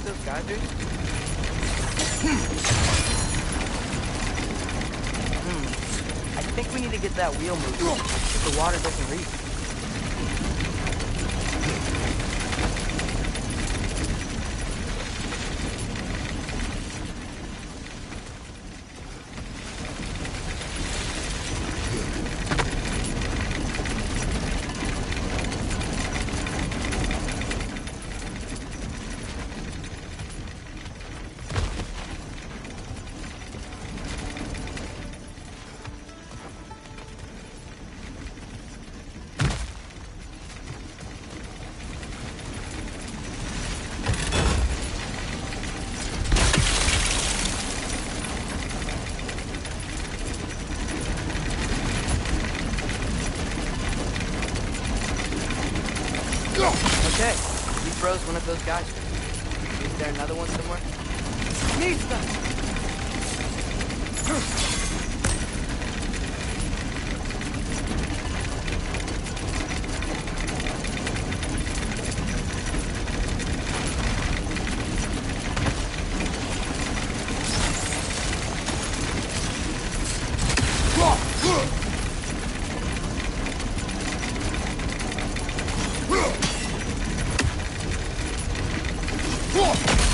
like those geysers? I think we need to get that wheel moving, if the water doesn't leak. Okay, we froze one of those guys. Is there another one somewhere? Nista!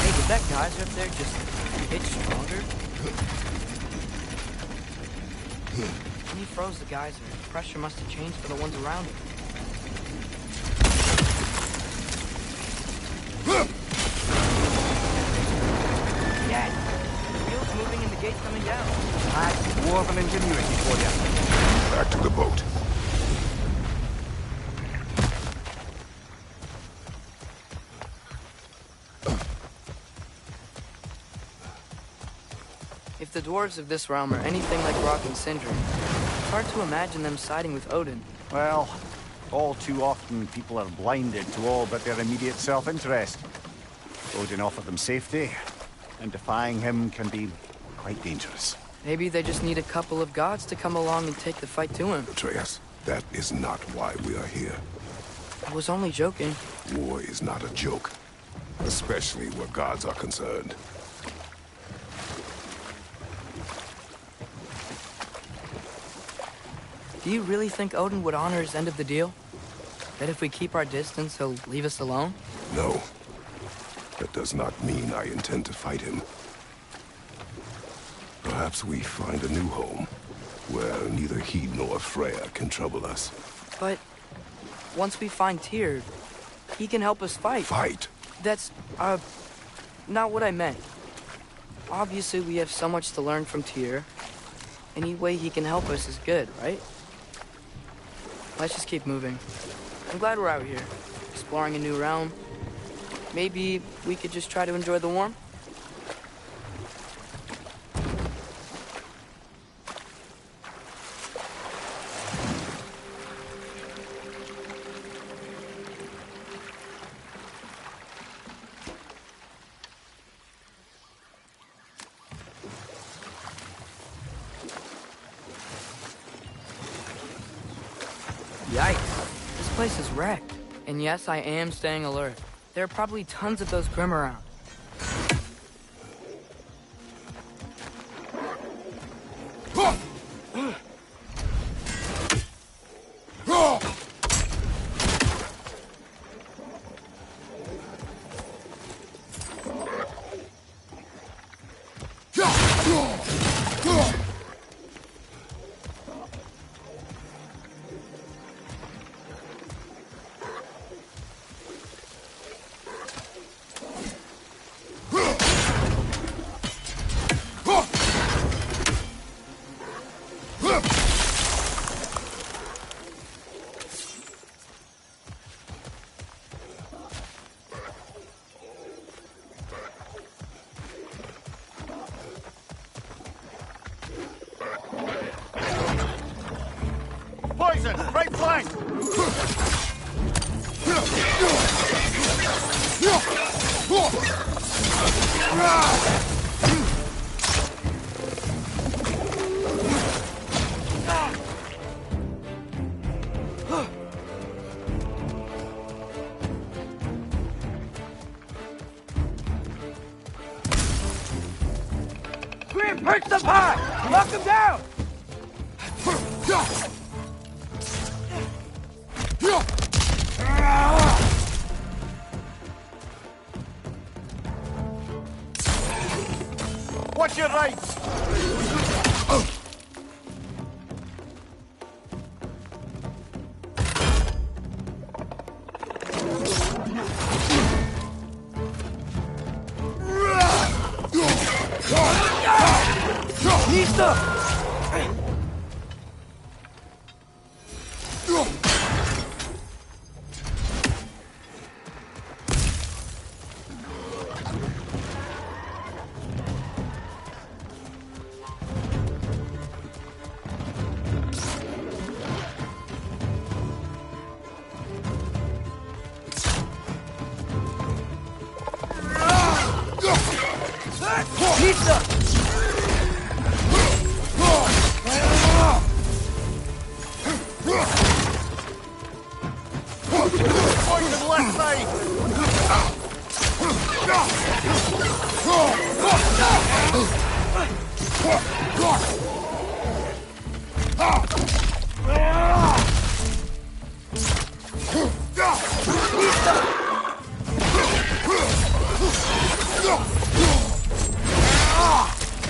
Hey, did that geyser up there just get stronger? When he froze the geyser, the pressure must have changed for the ones around it. Yeah, the wheel's moving and the gate's coming down. That's dwarven ingenuity for you. Back to the boat. If the dwarves of this realm are anything like Rock and Sindri, it's hard to imagine them siding with Odin. Well, all too often people are blinded to all but their immediate self-interest. Odin offered them safety, and defying him can be quite dangerous. Maybe they just need a couple of gods to come along and take the fight to him. Atreus, that is not why we are here. I was only joking. War is not a joke, especially where gods are concerned. Do you really think Odin would honor his end of the deal? That if we keep our distance, he'll leave us alone? No. That does not mean I intend to fight him. Perhaps we find a new home, where neither he nor Freya can trouble us. But once we find Tyr, he can help us fight. Fight? That's, not what I meant. Obviously, we have so much to learn from Tyr. Any way he can help us is good, right? Let's just keep moving. I'm glad we're out here, exploring a new realm. Maybe we could just try to enjoy the warmth? Yikes, this place is wrecked. And yes, I am staying alert. There are probably tons of those Grim around. Poison! Right flank! Search the pod! Lock him down! What's your right?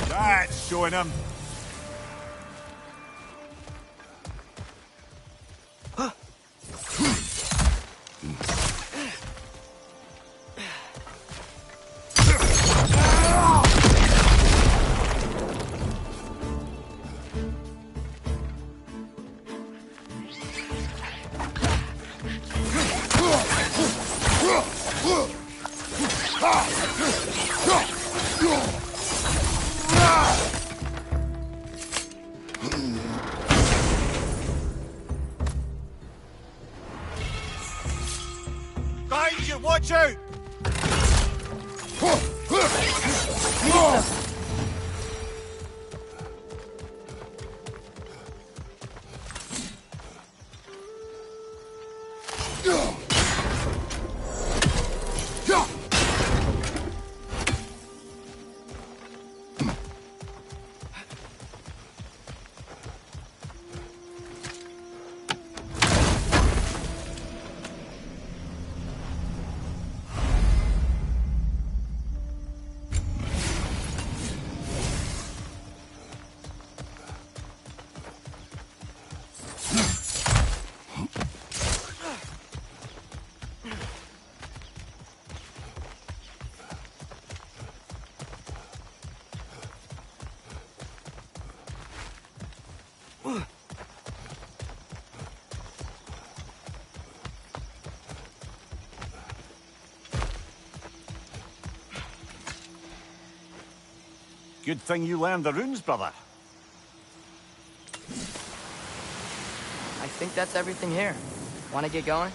That's showing him. Behind you, watch out! Good thing you learned the runes, brother. I think that's everything here. Want to get going?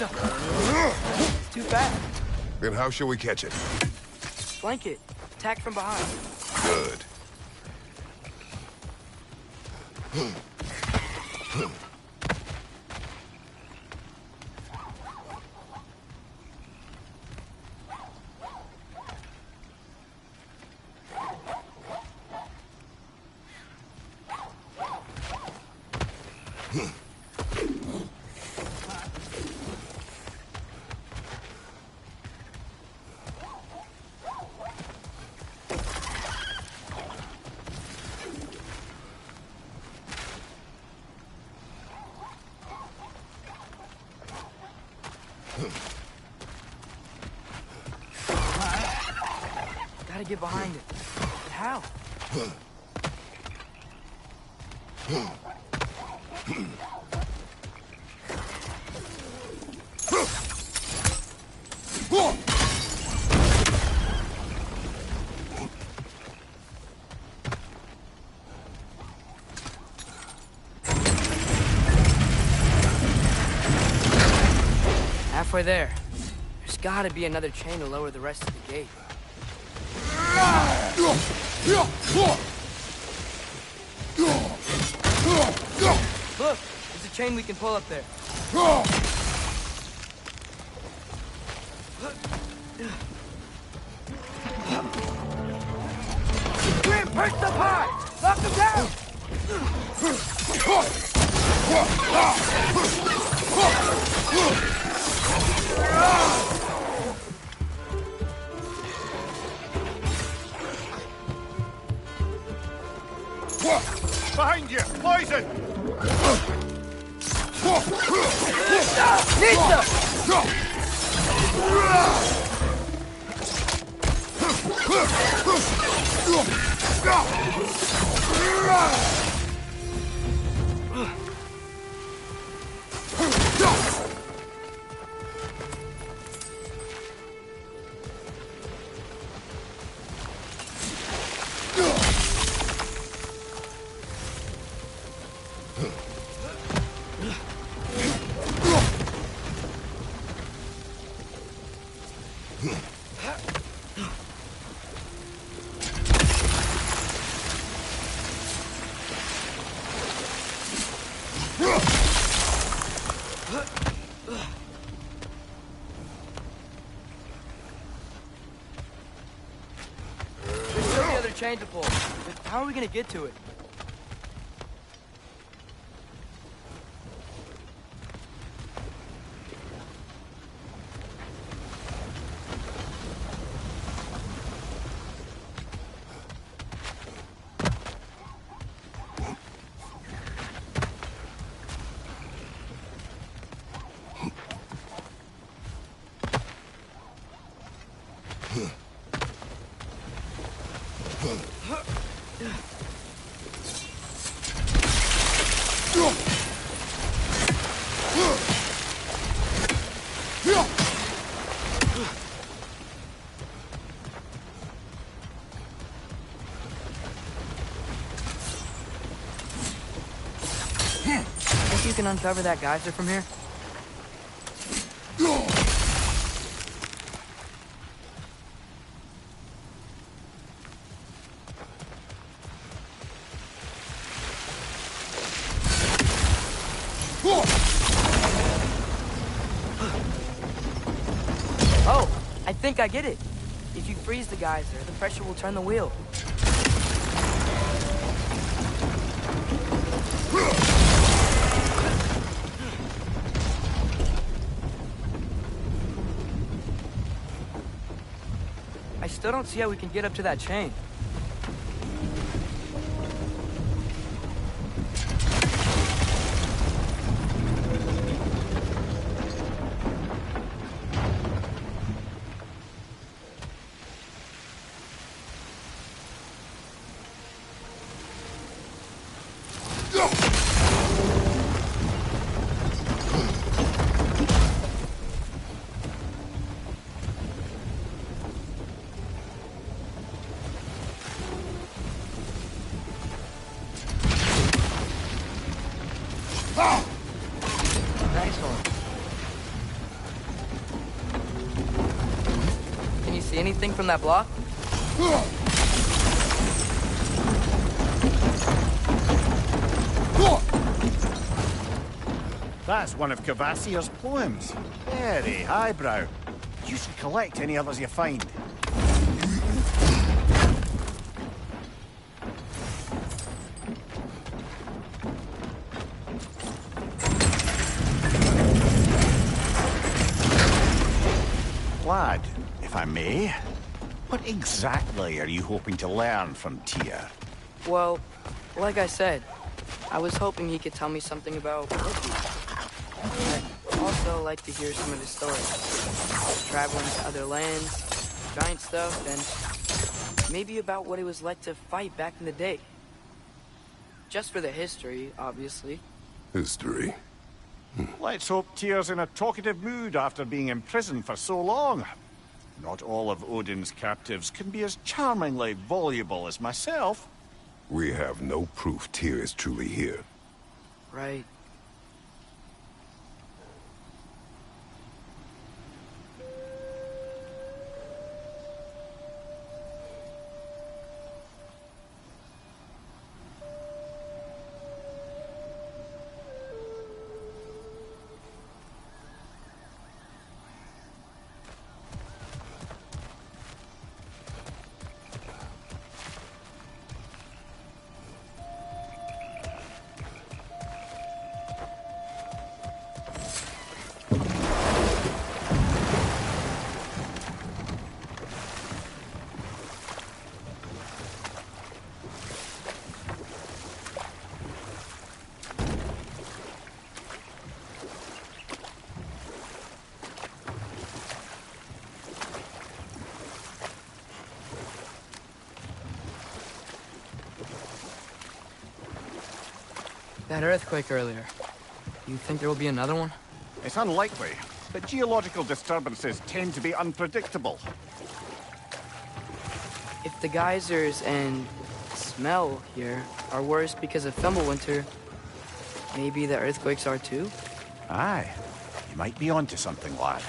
It's too fast. Then how shall we catch it? Flank it. Attack from behind. Good. Gotta get behind it. But how? Halfway there. There's gotta be another chain to lower the rest of the gate. Look, there's a chain we can pull up there. Grim, perch up high! Knock him down! Behind you! Poison! Chain to pull. But how are we gonna get to it? Think you can uncover that geyser from here? Oh, I think I get it. If you freeze the geyser, the pressure will turn the wheel. I still don't see how we can get up to that chain. Nice one. Can you see anything from that block? That's one of Cavassier's poems. Very highbrow. You should collect any others you find. Lad, if I may, what exactly are you hoping to learn from Tyr? Well, like I said, I was hoping he could tell me something about Loki. I'd also like to hear some of his stories. Traveling to other lands, giant stuff, and maybe about what it was like to fight back in the day. Just for the history, obviously. History. Let's hope Tyr's in a talkative mood after being imprisoned for so long. Not all of Odin's captives can be as charmingly voluble as myself. We have no proof Tyr is truly here. Right. That earthquake earlier. You think there will be another one? It's unlikely, but geological disturbances tend to be unpredictable. If the geysers and smell here are worse because of Fimbulwinter, maybe the earthquakes are too? Aye, you might be onto something, lad.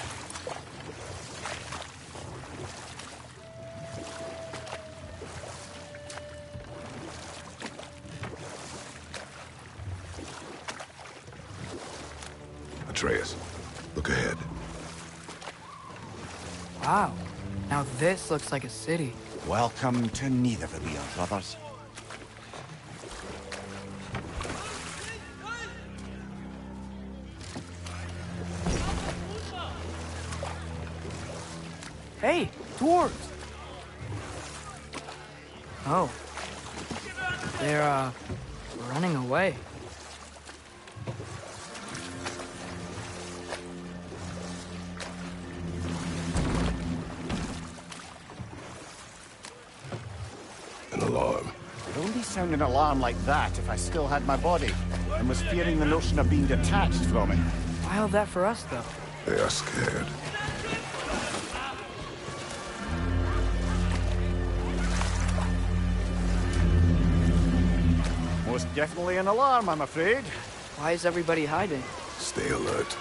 Atreus, look ahead. Wow. Now this looks like a city. Welcome to Nidavellir, brothers. Hey, dwarves! Oh. They're, running away. An alarm. I'd only sound an alarm like that if I still had my body, and was fearing the notion of being detached from it. Why all that for us, though? They are scared. Most definitely an alarm, I'm afraid. Why is everybody hiding? Stay alert.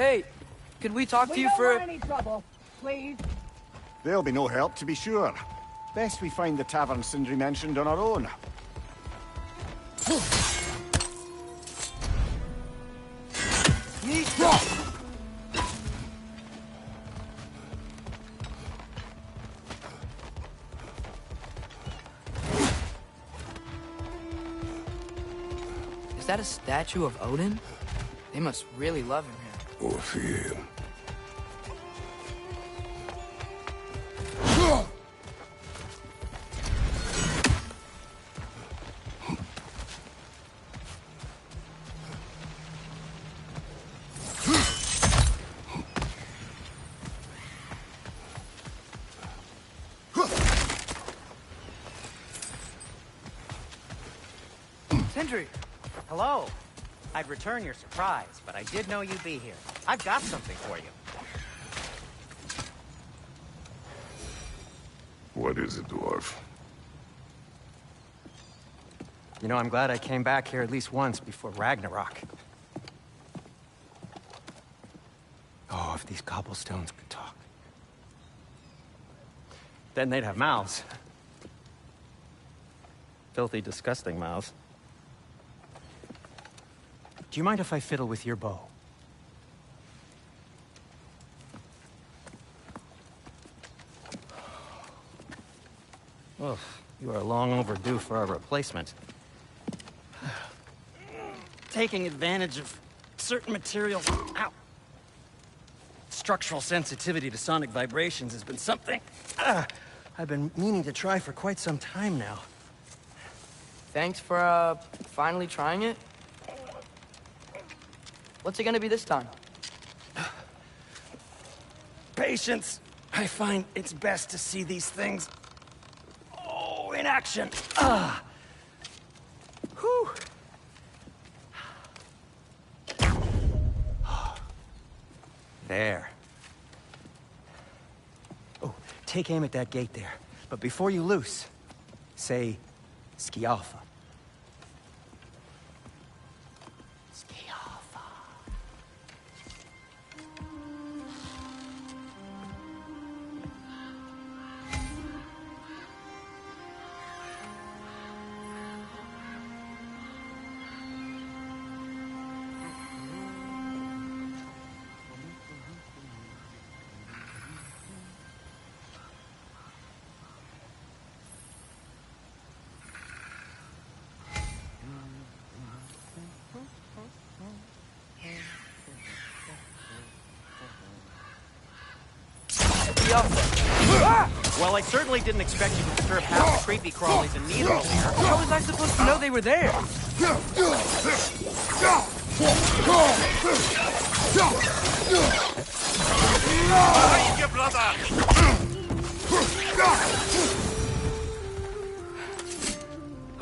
Hey, could we talk to you We for... don't want any trouble, please. There'll be no help, to be sure. Best we find the tavern Sindri mentioned on our own. Is that a statue of Odin? They must really love him here. Or fear him. Sindri! Hello. I'd return your surprise, but I did know you'd be here. I've got something for you. What is it, dwarf? You know, I'm glad I came back here at least once before Ragnarok. Oh, if these cobblestones could talk. Then they'd have mouths. Filthy, disgusting mouths. Do you mind if I fiddle with your bow? Oh, you are long overdue for a replacement. Taking advantage of certain materials. Ow! Structural sensitivity to sonic vibrations has been something I've been meaning to try for quite some time now. Thanks for, finally trying it. What's it gonna be this time? Patience. I find it's best to see these things, in action. Whew. There. Oh, take aim at that gate there. But before you loose, say, Skialfa. Skialfa. Well, I certainly didn't expect you to disturb half the creepy crawlies in Needle here. How was I supposed to know they were there?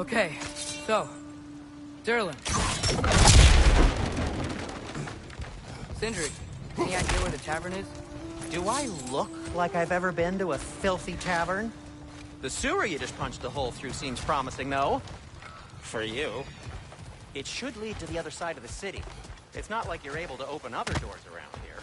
Okay, so, Durlin. Sindri, any idea where the tavern is? Do I look like I've ever been to a filthy tavern? The sewer you just punched a hole through seems promising, though. For you. It should lead to the other side of the city. It's not like you're able to open other doors around here.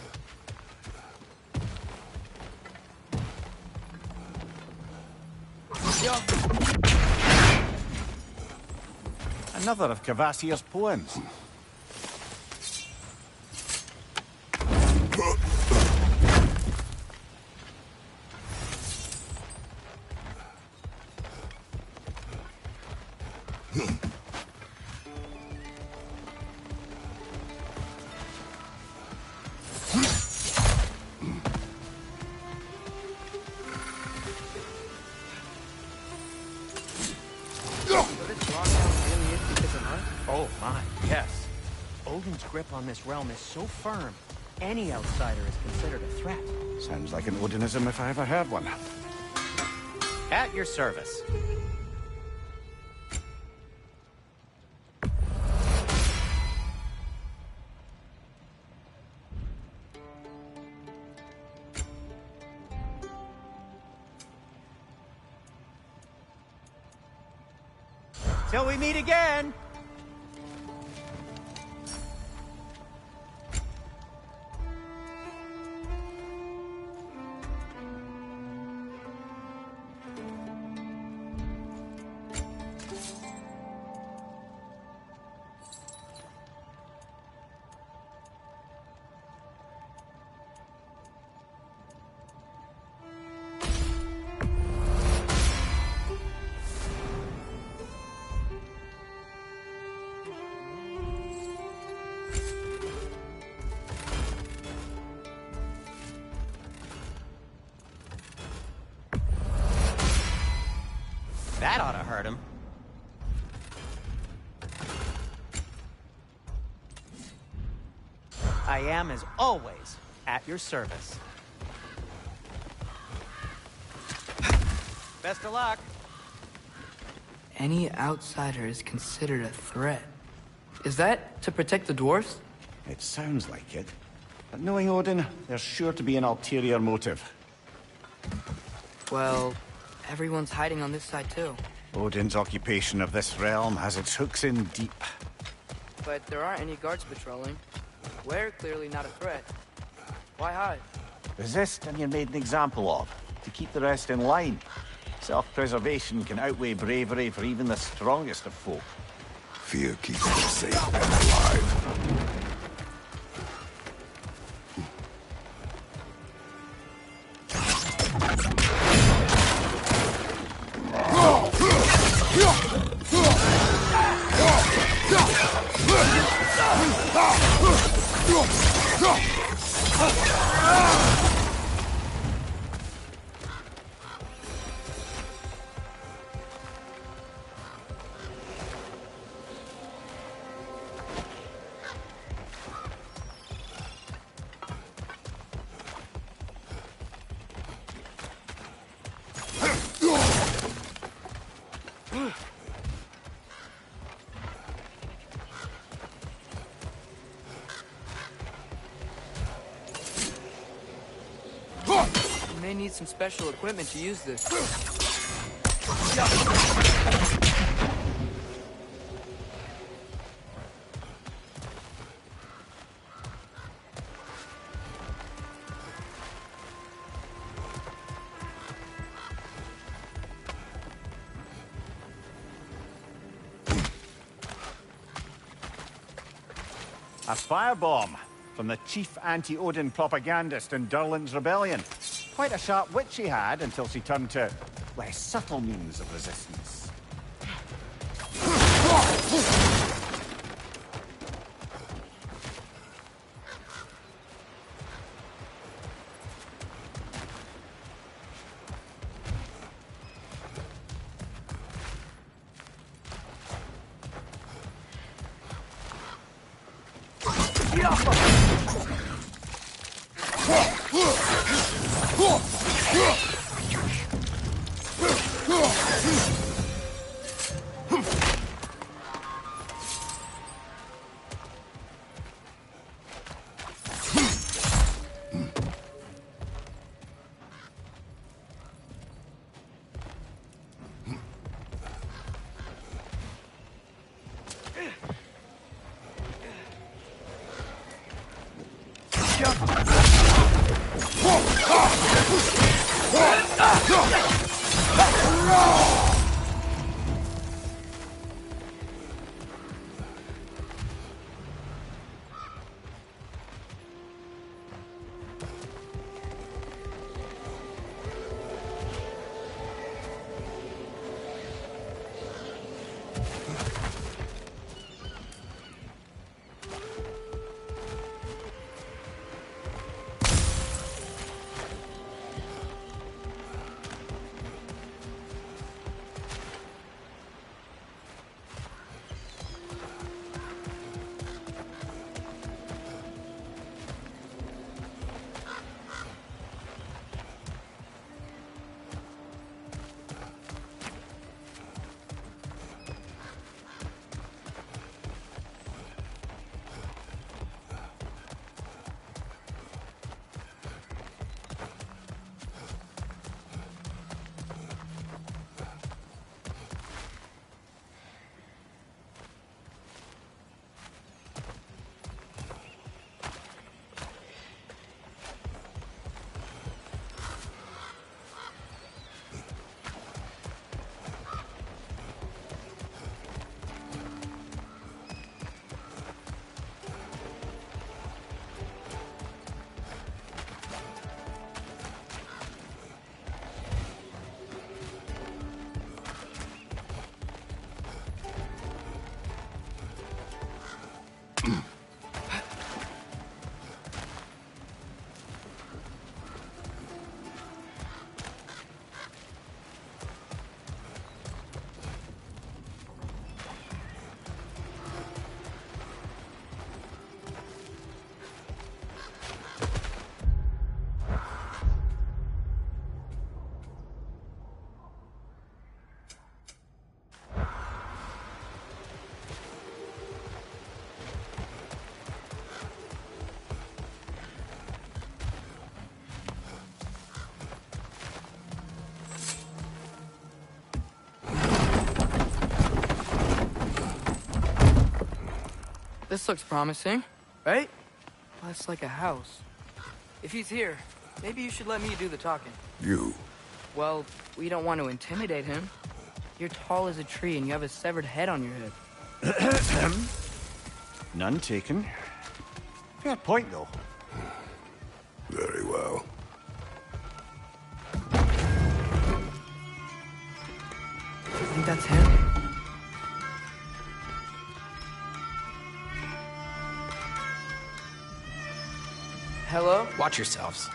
Another of Kvasir's poems. Oh my, yes. Odin's grip on this realm is so firm, any outsider is considered a threat. Sounds like an Odinism if I ever heard one. At your service. Till we meet again! I am, as always, at your service. Best of luck. Any outsider is considered a threat. Is that to protect the dwarfs? It sounds like it. But knowing Odin, there's sure to be an ulterior motive. Well, everyone's hiding on this side too. Odin's occupation of this realm has its hooks in deep. But there aren't any guards patrolling. We're clearly not a threat. Why hide? Resist and you're made an example of, to keep the rest in line. Self-preservation can outweigh bravery for even the strongest of folk. Fear keeps them safe and alive. You may need some special equipment to use this. A firebomb from the chief anti-Odin propagandist in Durland's rebellion. Quite a sharp wit she had until she turned to less subtle means of resistance. This looks promising, right? That's like a house. If he's here, maybe you should let me do the talking. You? Well, we don't want to intimidate him. You're tall as a tree and you have a severed head on your head. None taken. Fair point, though. Very well. I think that's him. Hello? Watch yourselves.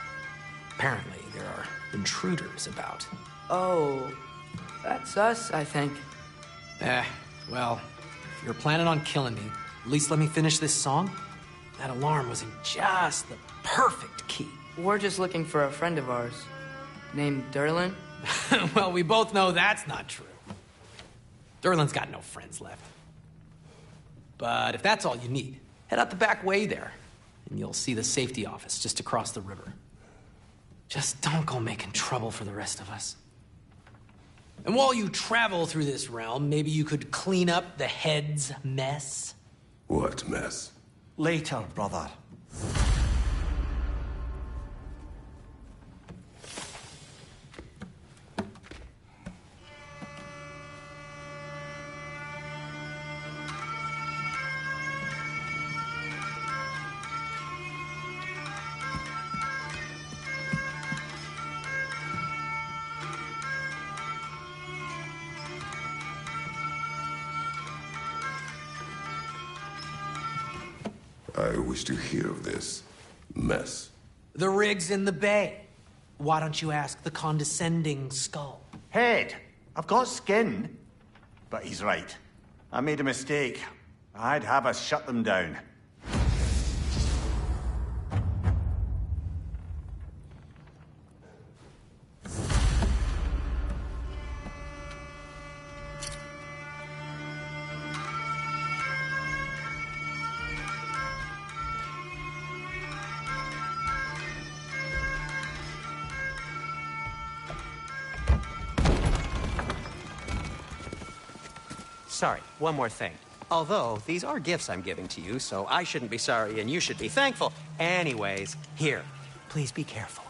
Apparently, there are intruders about. Oh, that's us, I think. Well, if you're planning on killing me, at least let me finish this song. That alarm was in just the perfect key. We're just looking for a friend of ours, named Derlin. Well, we both know that's not true. Derlin's got no friends left. But if that's all you need, head out the back way there, and you'll see the safety office just across the river. Just don't go making trouble for the rest of us. And while you travel through this realm, maybe you could clean up the head's mess? What mess? Later, brother. I wish to hear of this mess. The rig's in the bay. Why don't you ask the condescending skull? Head, I've got skin. But he's right. I made a mistake. I'd have us shut them down. Sorry, one more thing. Although, these are gifts I'm giving to you, so I shouldn't be sorry and you should be thankful. Anyways, here, please be careful.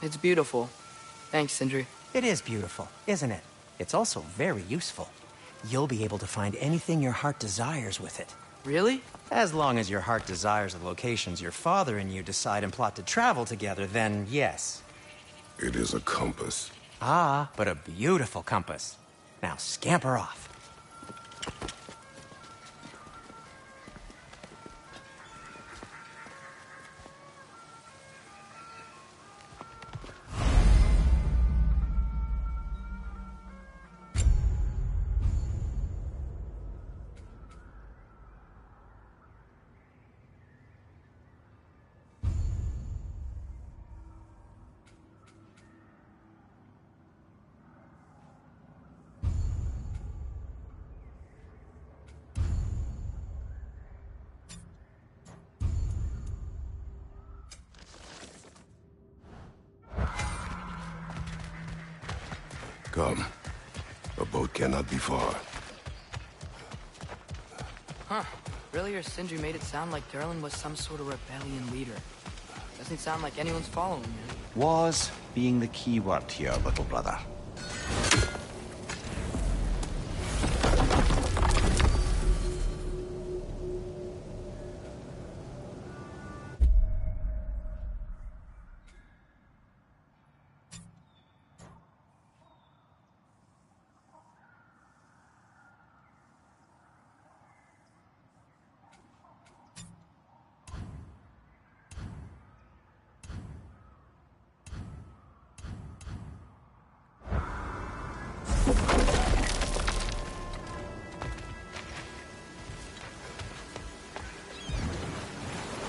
It's beautiful. Thanks, Sindri. It is beautiful, isn't it? It's also very useful. You'll be able to find anything your heart desires with it. Really? As long as your heart desires the locations your father and you decide and plot to travel together, then yes. It is a compass. Ah, but a beautiful compass. Now scamper off. Come. A boat cannot be far. Huh. Earlier, Sindri made it sound like Derlin was some sort of rebellion leader. Doesn't sound like anyone's following him. Was being the key word here, little brother.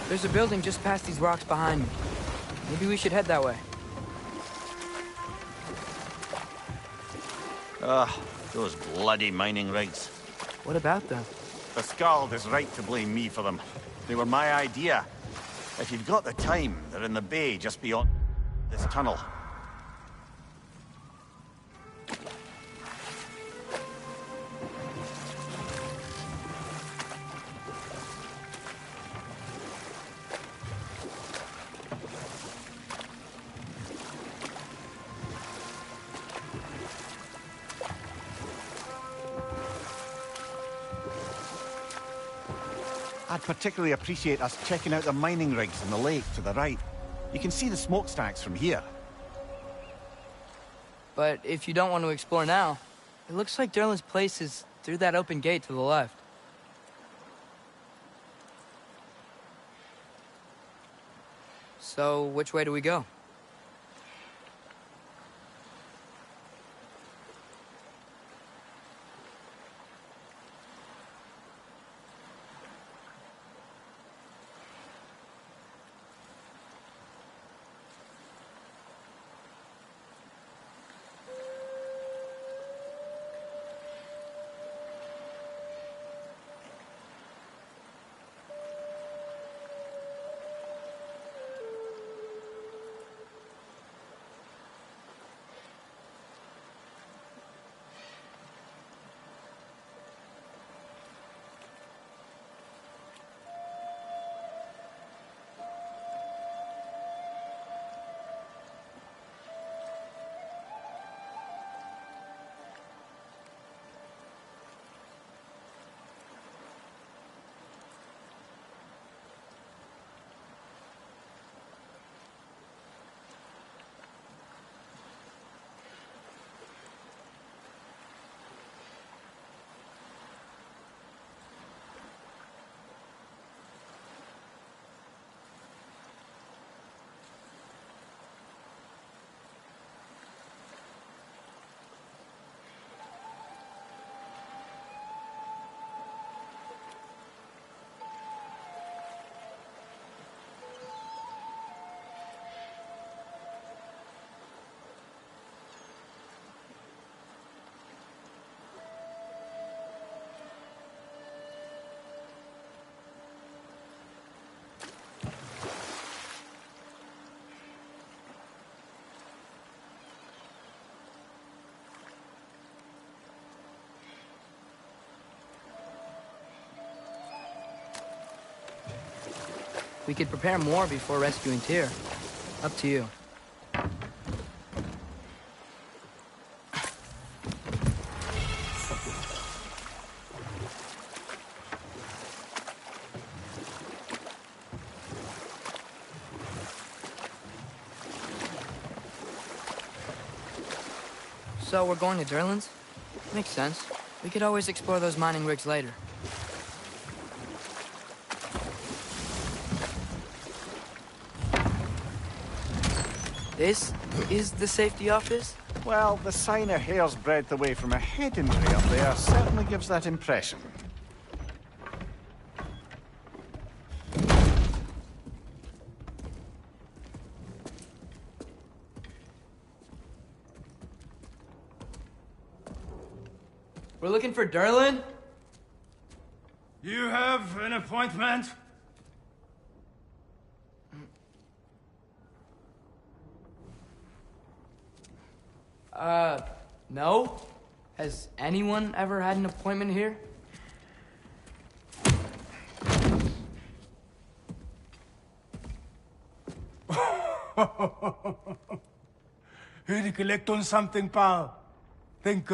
There's a building just past these rocks behind me. Maybe we should head that way. Those bloody mining rigs. What about them? The Skald is right to blame me for them. They were my idea. If you've got the time, they're in the bay just beyond this tunnel. I'd particularly appreciate us checking out the mining rigs in the lake to the right. You can see the smokestacks from here. But if you don't want to explore now, it looks like Derlin's place is through that open gate to the left. So, which way do we go? We could prepare more before rescuing Tyr. Up to you. So we're going to Derlin's? Makes sense. We could always explore those mining rigs later. This is the safety office? Well, the sign a hair's breadth away from a head injury up there certainly gives that impression. We're looking for Derlin? You have an appointment? No? Has anyone ever had an appointment here? Here to collect on something, pal? Think,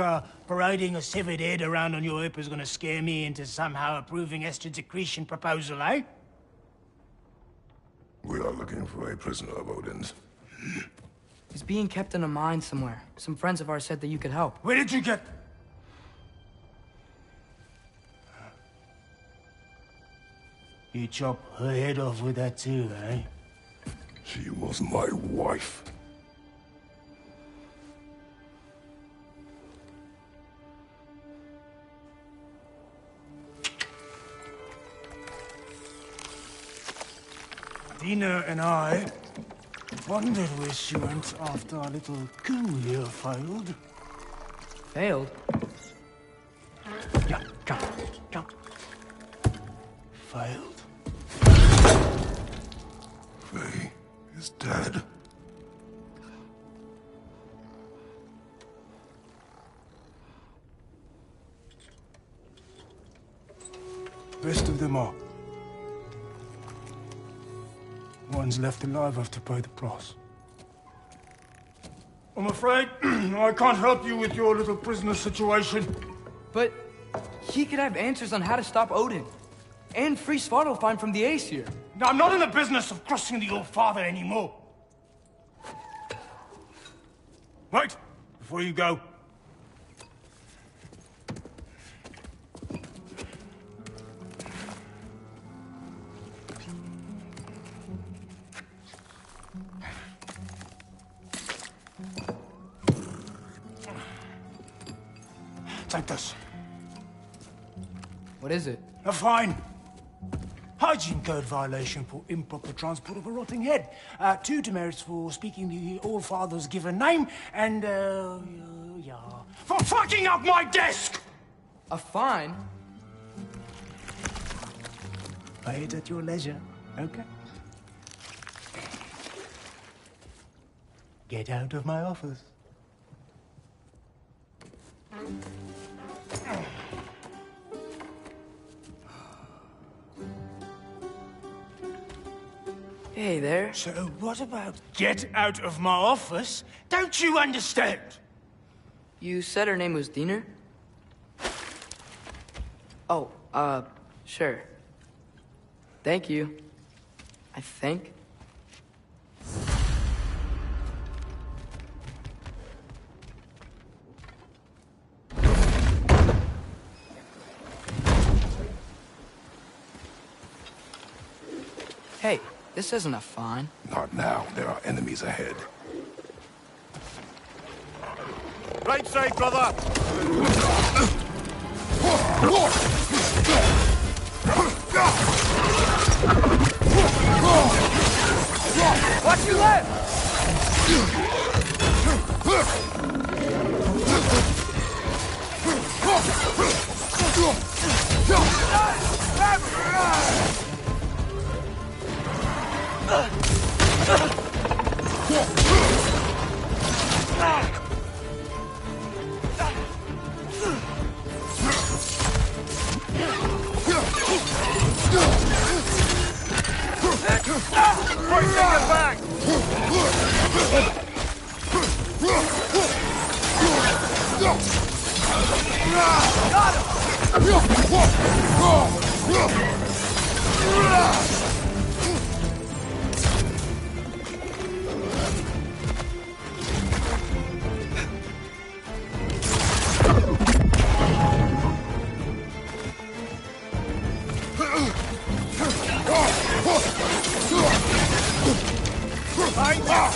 parading a severed head around on your hip is gonna scare me into somehow approving Esther's accretion proposal, eh? We are looking for a prisoner of Odin's. He's being kept in a mine somewhere. Some friends of ours said that you could help. Where did you get... You chop her head off with that too, eh? She was my wife. Dina and I wondered where she went after our little coup here failed. Failed? Yeah, come. Failed. Faye is dead. Rest of them are. Ones left alive have to pay the price. I'm afraid I can't help you with your little prisoner situation. But he could have answers on how to stop Odin. And free Svartalfheim from the Aesir. Now, I'm not in the business of crossing the Old Father anymore. Right, before you go. Take this. What is it? A fine. Hygiene code violation for improper transport of a rotting head. 2 demerits for speaking the Old Father's given name, and, yeah. For fucking up my desk! A fine? Pay it at your leisure, okay? Get out of my office. Hey there. So what about get out of my office? Don't you understand? You said her name was Diener? Oh, sure. Thank you. I think. Hey, this isn't a fine. Not now. There are enemies ahead. Right side, brother! Watch your left!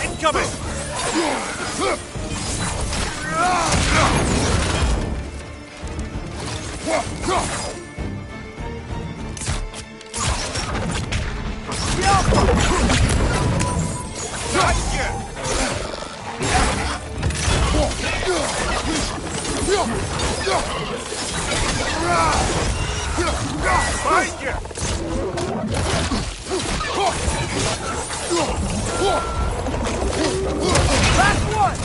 Incoming! Find you! Last one!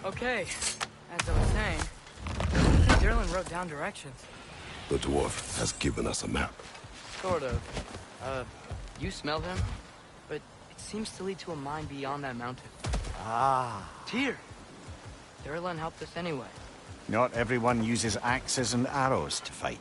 Okay, as I was saying, Derlin wrote down directions. The dwarf has given us a map. Sort of. You smelled him, but it seems to lead to a mine beyond that mountain. Ah. Tyr! Derlin helped us anyway. Not everyone uses axes and arrows to fight.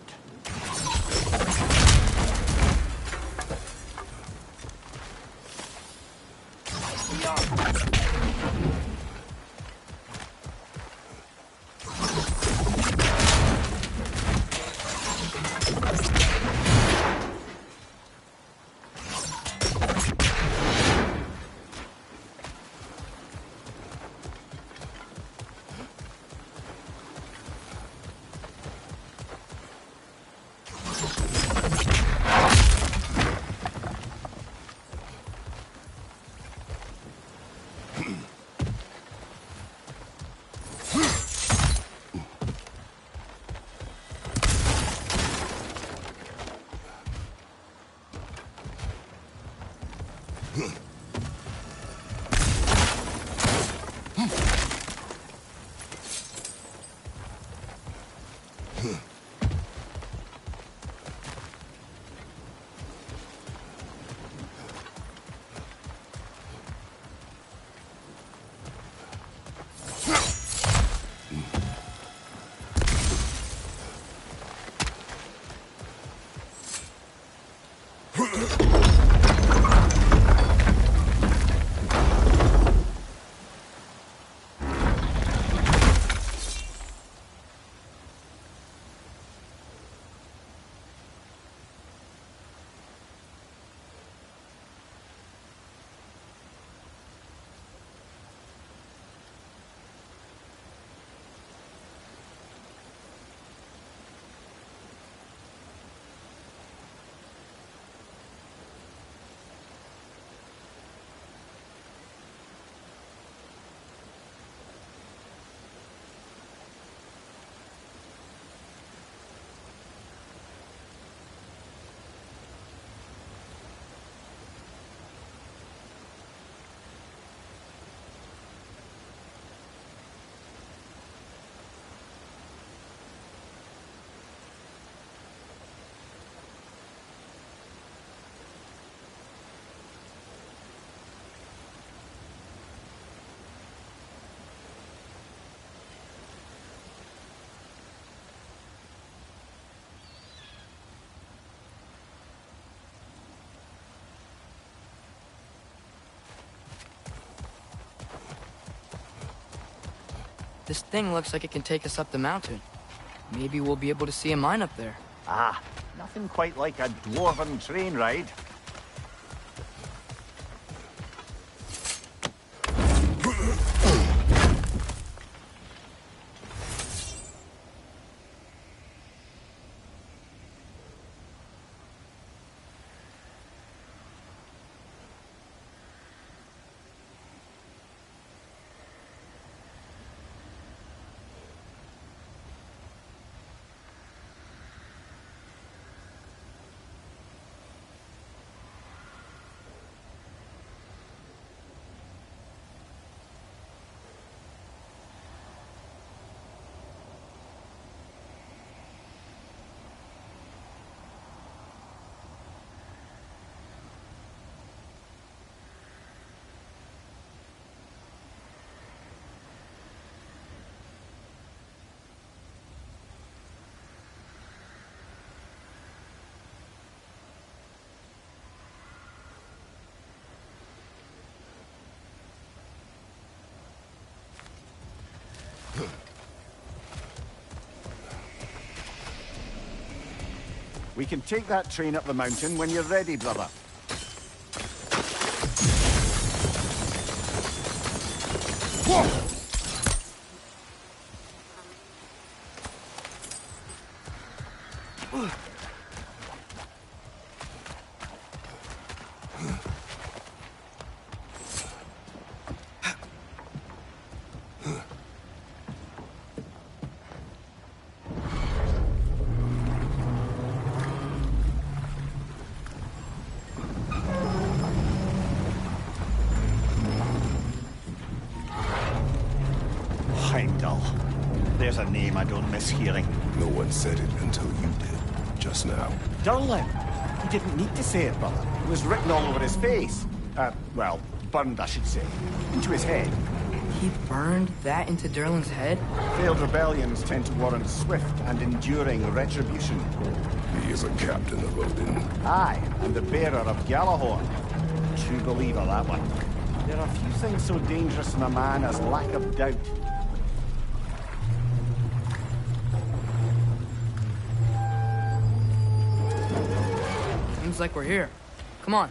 This thing looks like it can take us up the mountain. Maybe we'll be able to see a mine up there. Ah, nothing quite like a dwarven train ride. We can take that train up the mountain when you're ready, brother. Heimdall. There's a name I don't miss hearing. No one said it until you did, just now. Durlin. He didn't need to say it, brother. It was written all over his face. Well, burned, I should say. Into his head. He burned that into Durlin's head? Failed rebellions tend to warrant swift and enduring retribution. He is a captain of Odin. Aye, and the bearer of Galahorn. True believer, that one. There are few things so dangerous in a man as lack of doubt. Seems like we're here. Come on.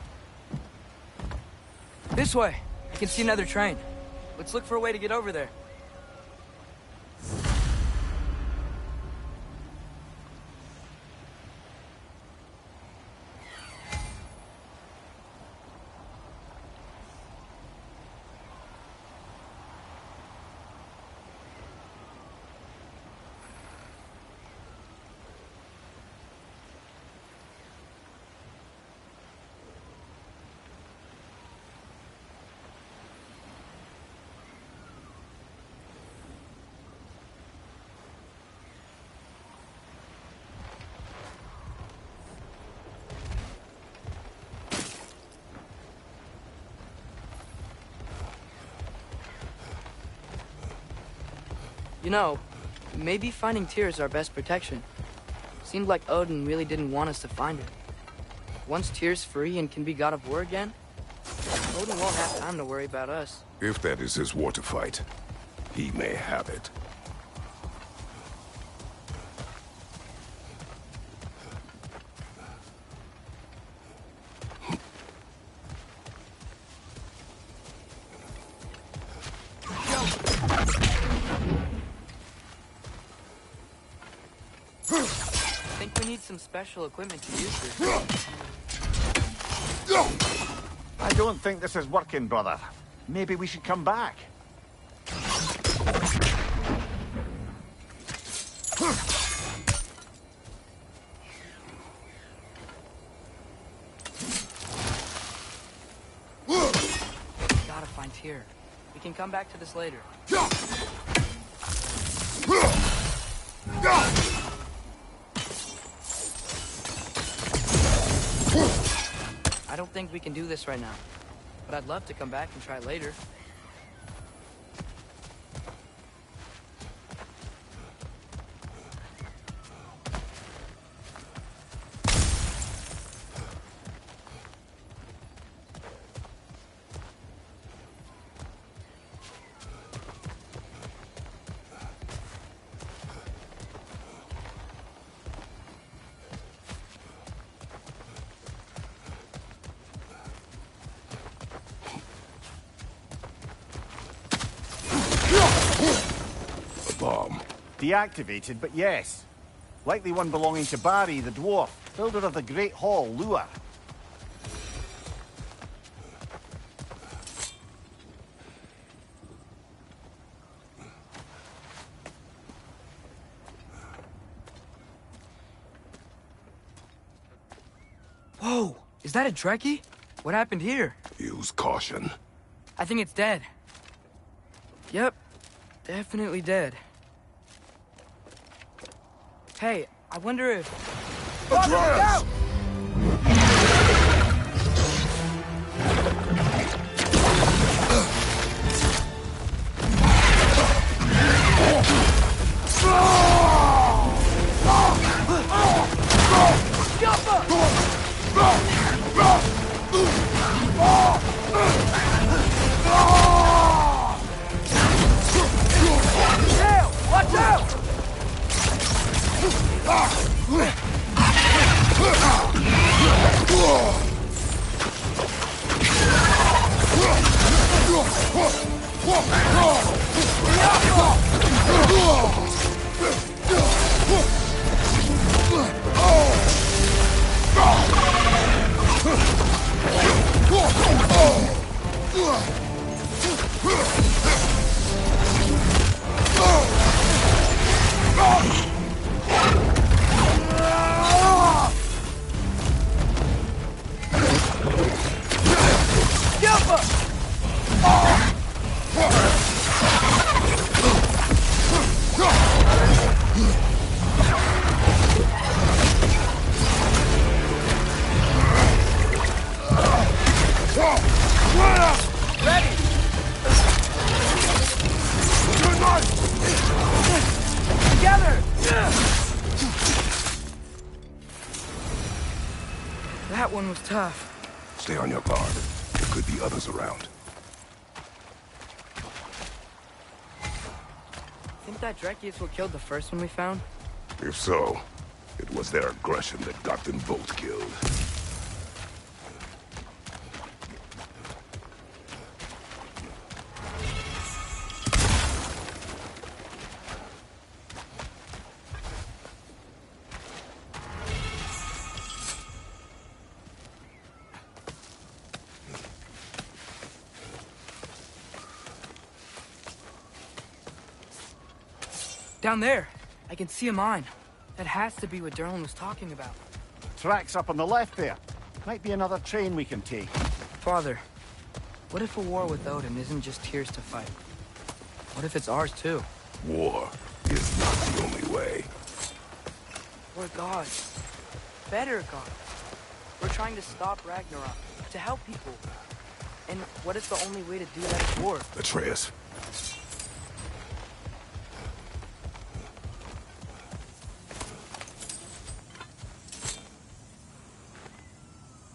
This way. I can see another train. Let's look for a way to get over there. You know, maybe finding Tyr is our best protection. Seemed like Odin really didn't want us to find it. Once Tyr's free and can be god of war again, Odin won't have time to worry about us. If that is his war to fight, he may have it. I think we need some special equipment to use this. I don't think this is working, brother. Maybe we should come back. Gotta find Tyr. We can come back to this later. I don't think we can do this right now, but I'd love to come back and try later. deactivated, but yes. Likely one belonging to Barry, the dwarf, builder of the Great Hall, Lure. Whoa! Is that a Trekkie? What happened here? Use caution. I think it's dead. Yep. Definitely dead. Hey, I wonder if... Atreus! Watch out! That one was tough. Stay on your guard. There could be others around. Think that Trekkie is what killed the first one we found? If so, it was their aggression that got them both killed. Down there, I can see a mine. That has to be what Derlin was talking about. Tracks up on the left there. Might be another train we can take. Father, what if a war with Odin isn't just Tyr's to fight? What if it's ours too? War is not the only way. We're gods. Better gods. We're trying to stop Ragnarok, to help people. And what if the only way to do that is war? Atreus.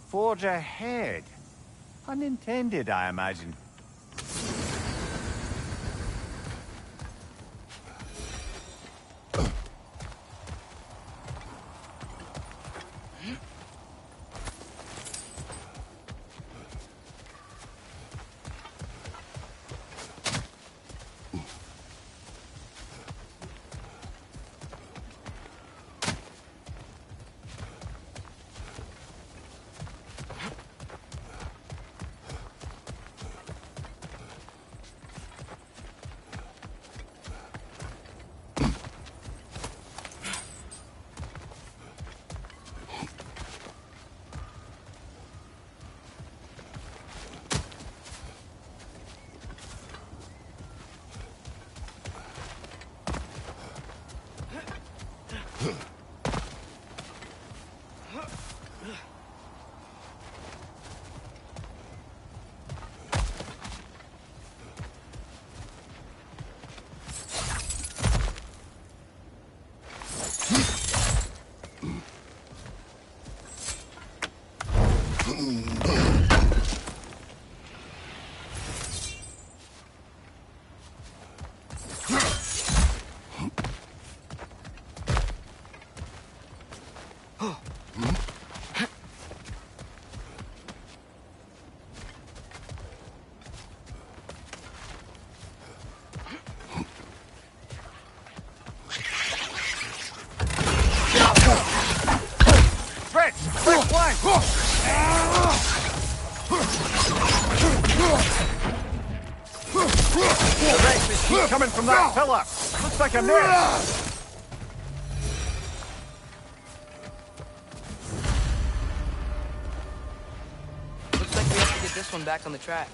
Forge ahead. Unintended, I imagine. Heat coming from that pillar. Looks like a net. Looks like we have to get this one back on the track.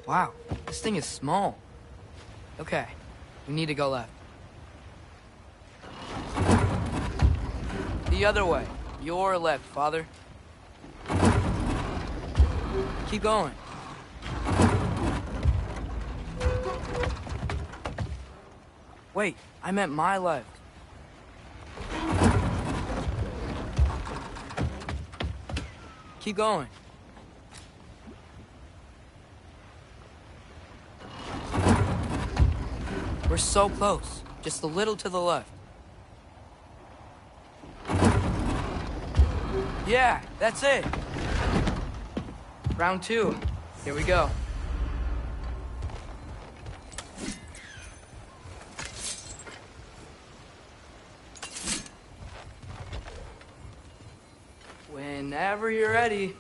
Wow, this thing is small. Okay, we need to go left. The other way. Your left, Father. Keep going. Wait, I meant my left. Keep going. We're so close. Just a little to the left. Yeah, that's it. Round 2. Here we go. Whenever you're ready.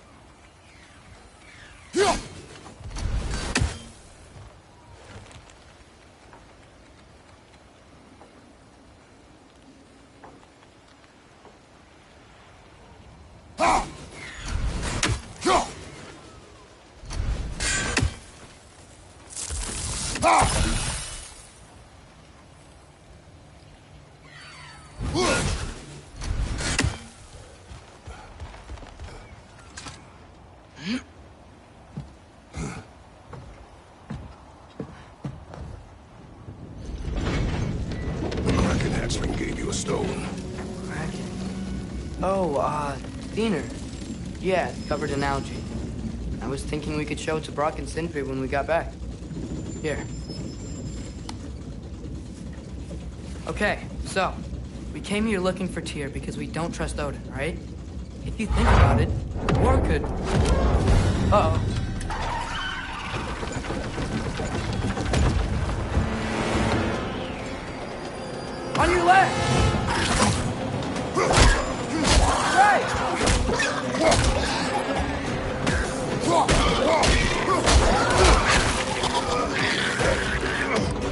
Gave you a stone. Oh, Diener. Yeah, covered in algae. I was thinking we could show it to Brock and Sindri when we got back. Here. Okay, so, we came here looking for Tyr because we don't trust Odin, right? If you think about it, war could... Uh-oh. On your left! Right!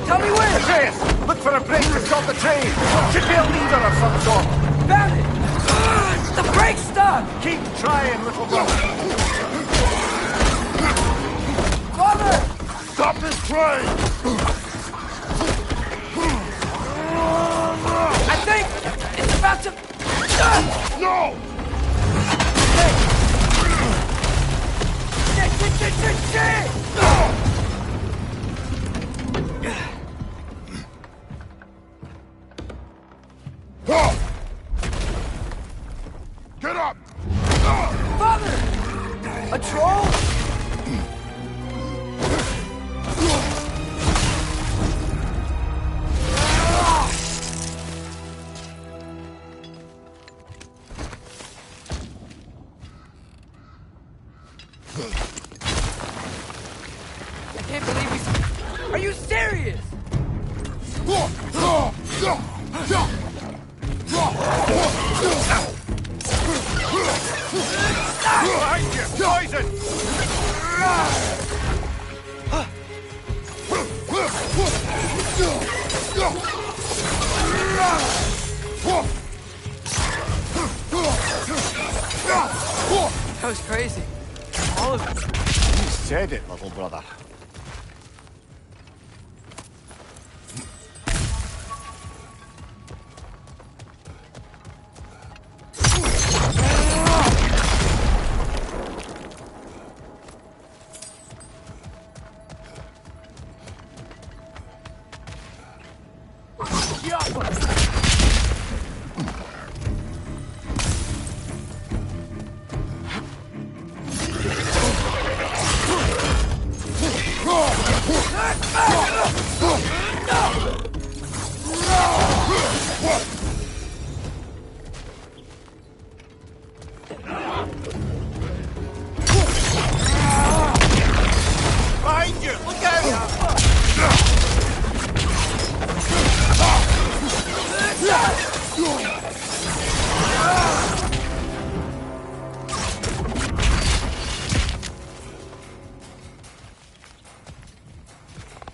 Tell me where! Atreus! Look for a break to stop the train! Should be a leader of some sort! Found it! The brake's stuck! Keep trying, little brother! Father! Stop this train! I think it's about to... No! Shit! Get up! Father! A troll? I can't believe we... Are you serious? Behind you! Poison! That was crazy. All of it. You said it, little brother.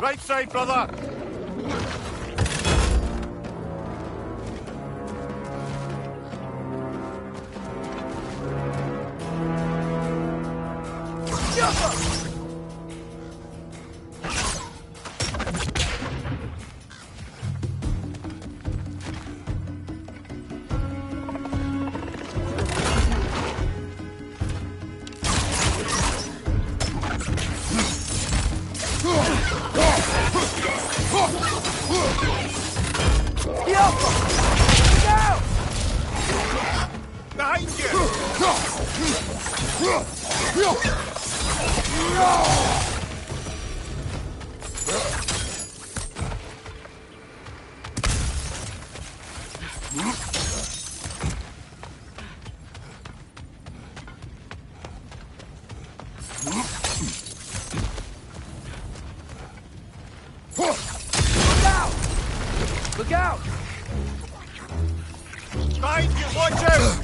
Right side, brother! Behind Look out! Behind you, watch out!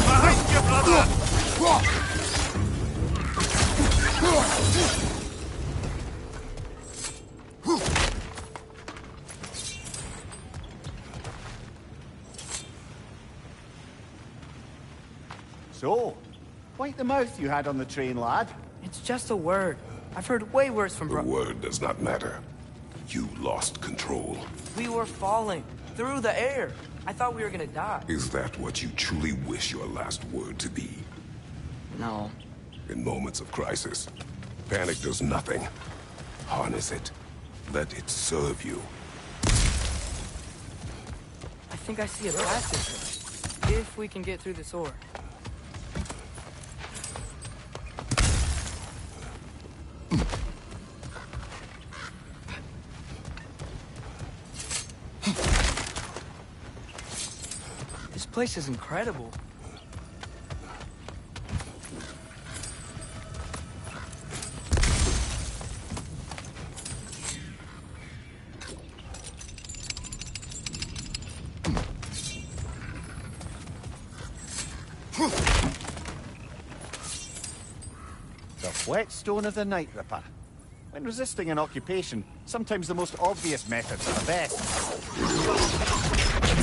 Behind you, brother! So, quite the mouth you had on the train, lad. It's just a word. I've heard way worse from The word does not matter. You lost control. We were falling through the air. I thought we were gonna die. Is that what you truly wish your last word to be? No. In moments of crisis, panic does nothing. Harness it. Let it serve you. I think I see a passage. If we can get through this door. This place is incredible. The whetstone of the Night Ripper. When resisting an occupation, sometimes the most obvious methods are the best.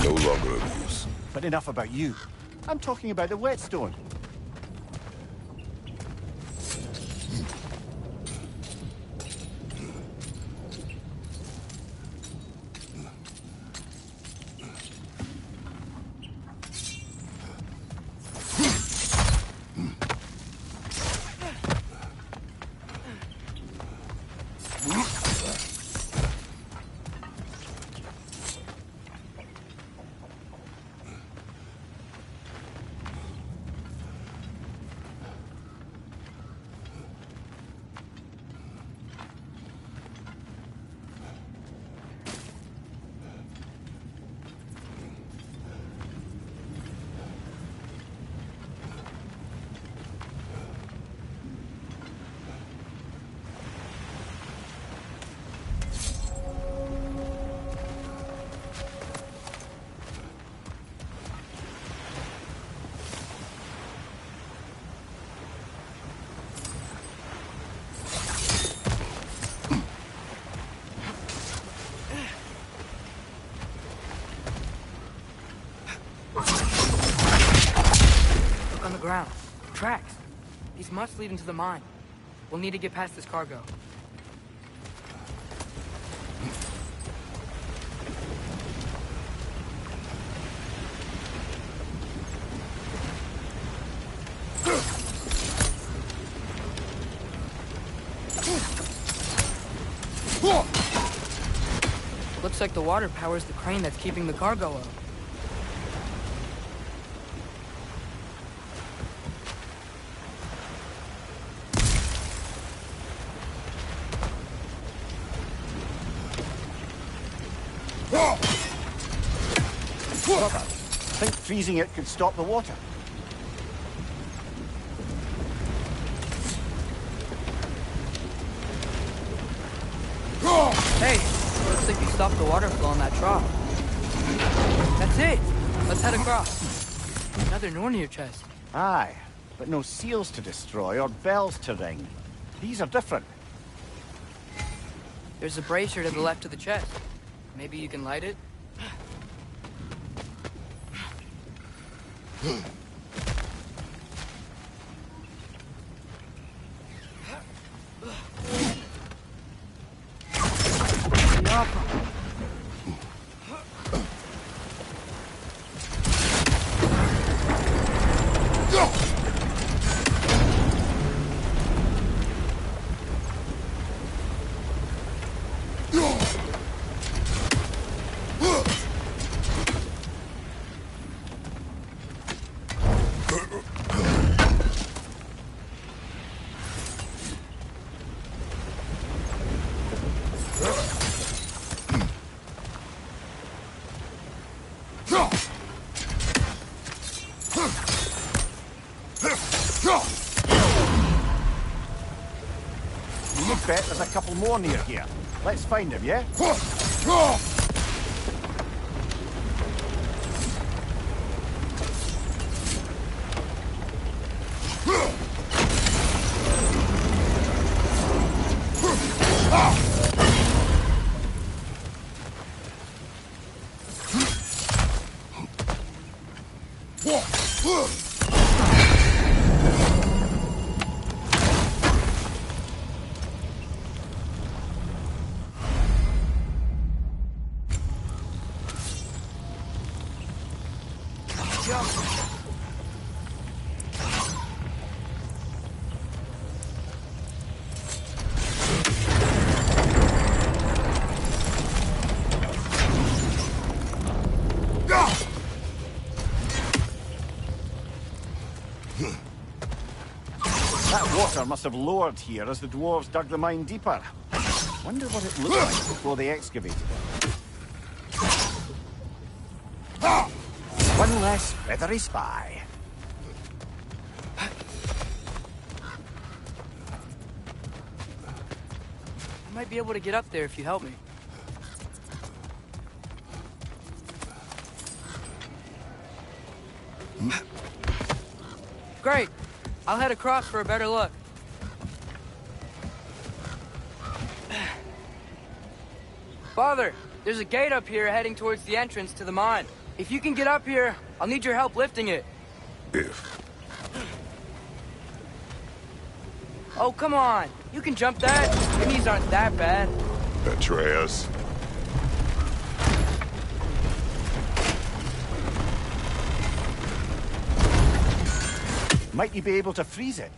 No longer of use. But enough about you. I'm talking about the whetstone. Ground. Tracks. These must lead into the mine. We'll need to get past this cargo. Looks like the water powers the crane that's keeping the cargo up. I think freezing it could stop the water. Hey, looks like you stopped the water flow on that trough. That's it! Let's head across. Another Nornir chest. Aye, but no seals to destroy or bells to ring. These are different. There's a brazier to the left of the chest. Maybe you can light it? You bet there's a couple more near here. Let's find him, yeah? That water must have lowered here as the dwarves dug the mine deeper. Wonder what it looked like before they excavated it. One less feathery spy. I might be able to get up there if you help me. Great. I'll head across for a better look. Father, there's a gate up here heading towards the entrance to the mine. If you can get up here, I'll need your help lifting it. If. Oh, come on. You can jump that. Your knees aren't that bad. Atreus. Might you be able to freeze it?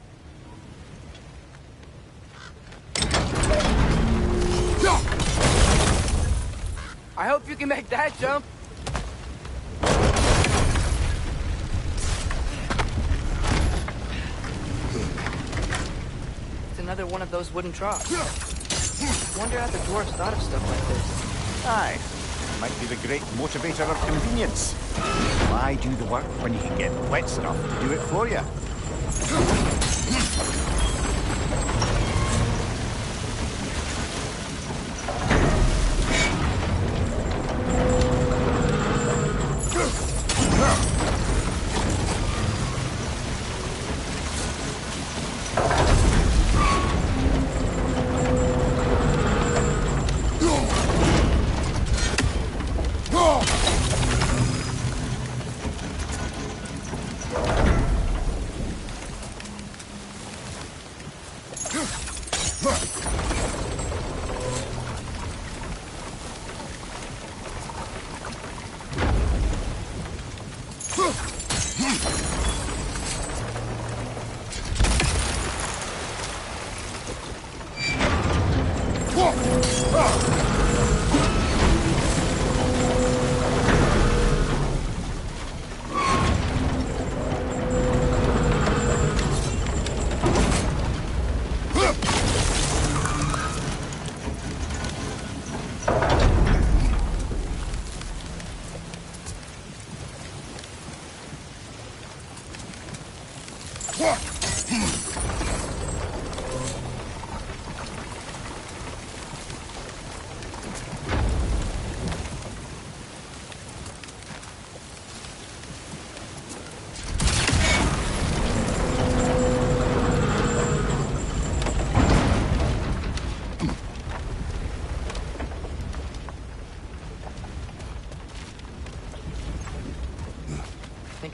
I hope you can make that jump. It's another one of those wooden troughs. Wonder how the dwarves thought of stuff like this. Aye. Might be the great motivator of convenience. Why do the work when you can get wet stuff to do it for you?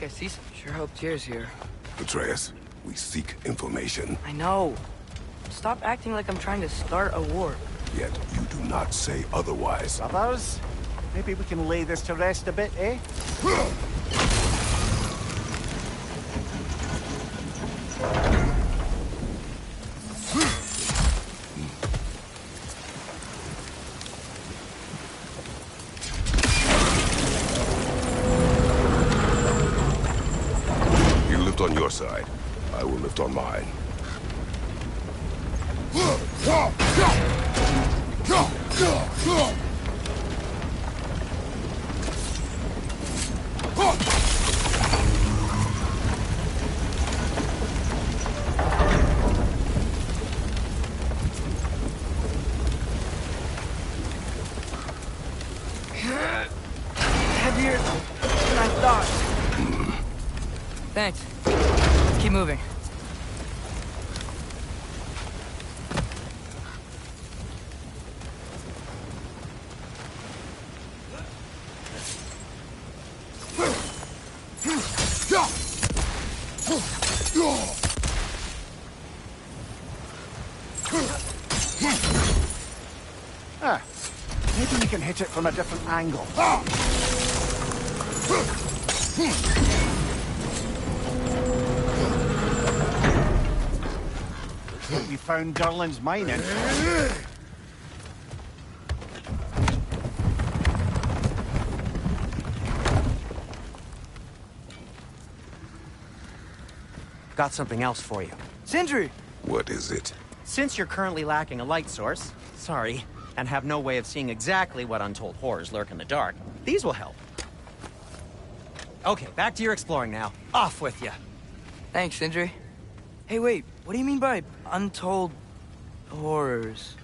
I see some. Sure hope Tyr's here. Atreus, we seek information, I know. Stop acting like I'm trying to start a war. yet you do not say otherwise. Brothers, maybe we can lay this to rest a bit, eh? You lift on your side. I will lift on mine. Heavier than I thought. Thanks. Keep moving. Ah, maybe we can hit it from a different angle. Looks like we found Durlin's mining. Got something else for you. Sindri! What is it? Since you're currently lacking a light source, sorry, and have no way of seeing exactly what untold horrors lurk in the dark, these will help. Okay, back to your exploring now. Off with you. Thanks, Sindri. Hey, wait, what do you mean by untold horrors?